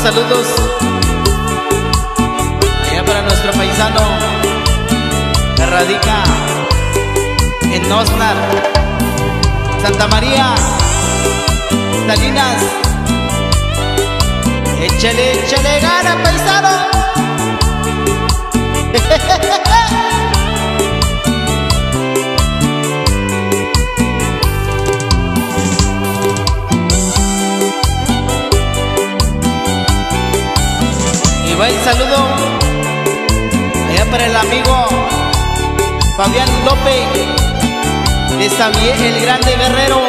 Saludos, saludos. Allá para nuestro paisano que radica en Osnar, Santa María, Salinas. Échale, échale gana, paisano. Y va el saludo allá para el amigo Fabián López de Xavier el Grande Guerrero,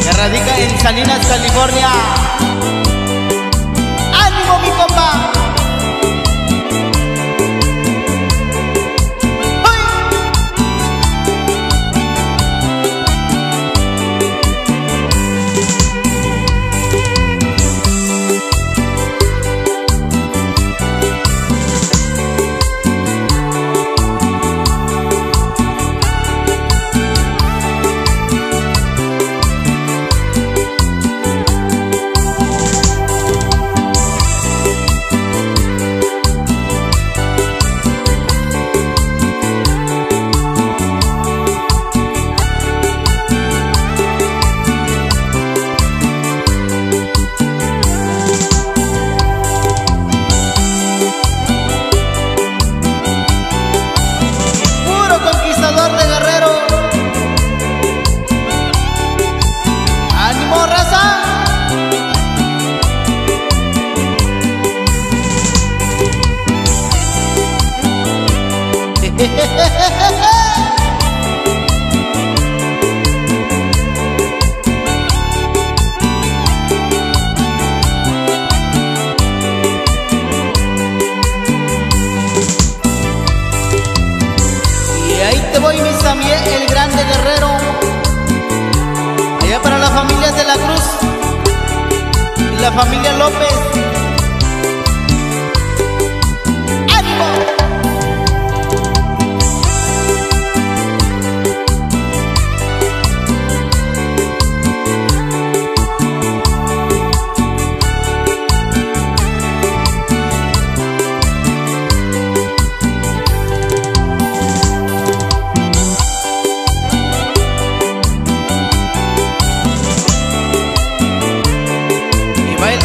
que radica en Salinas, California. ¡Ánimo, mi compa! Y ahí te voy, mi Xavier el Grande Guerrero, allá para la familia de la Cruz y la familia López.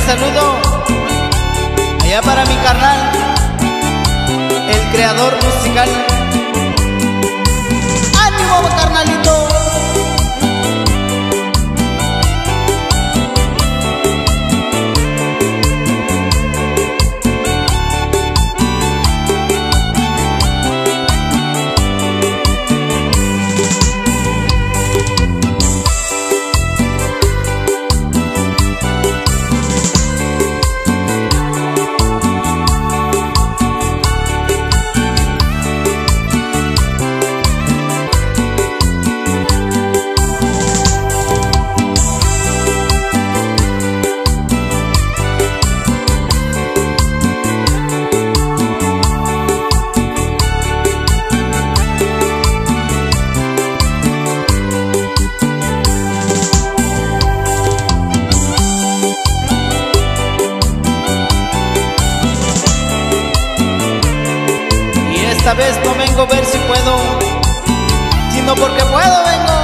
Saludo allá para mi carnal, el creador musical. ¡Ánimo, carnalito! Esta vez no vengo a ver si puedo, sino porque puedo vengo.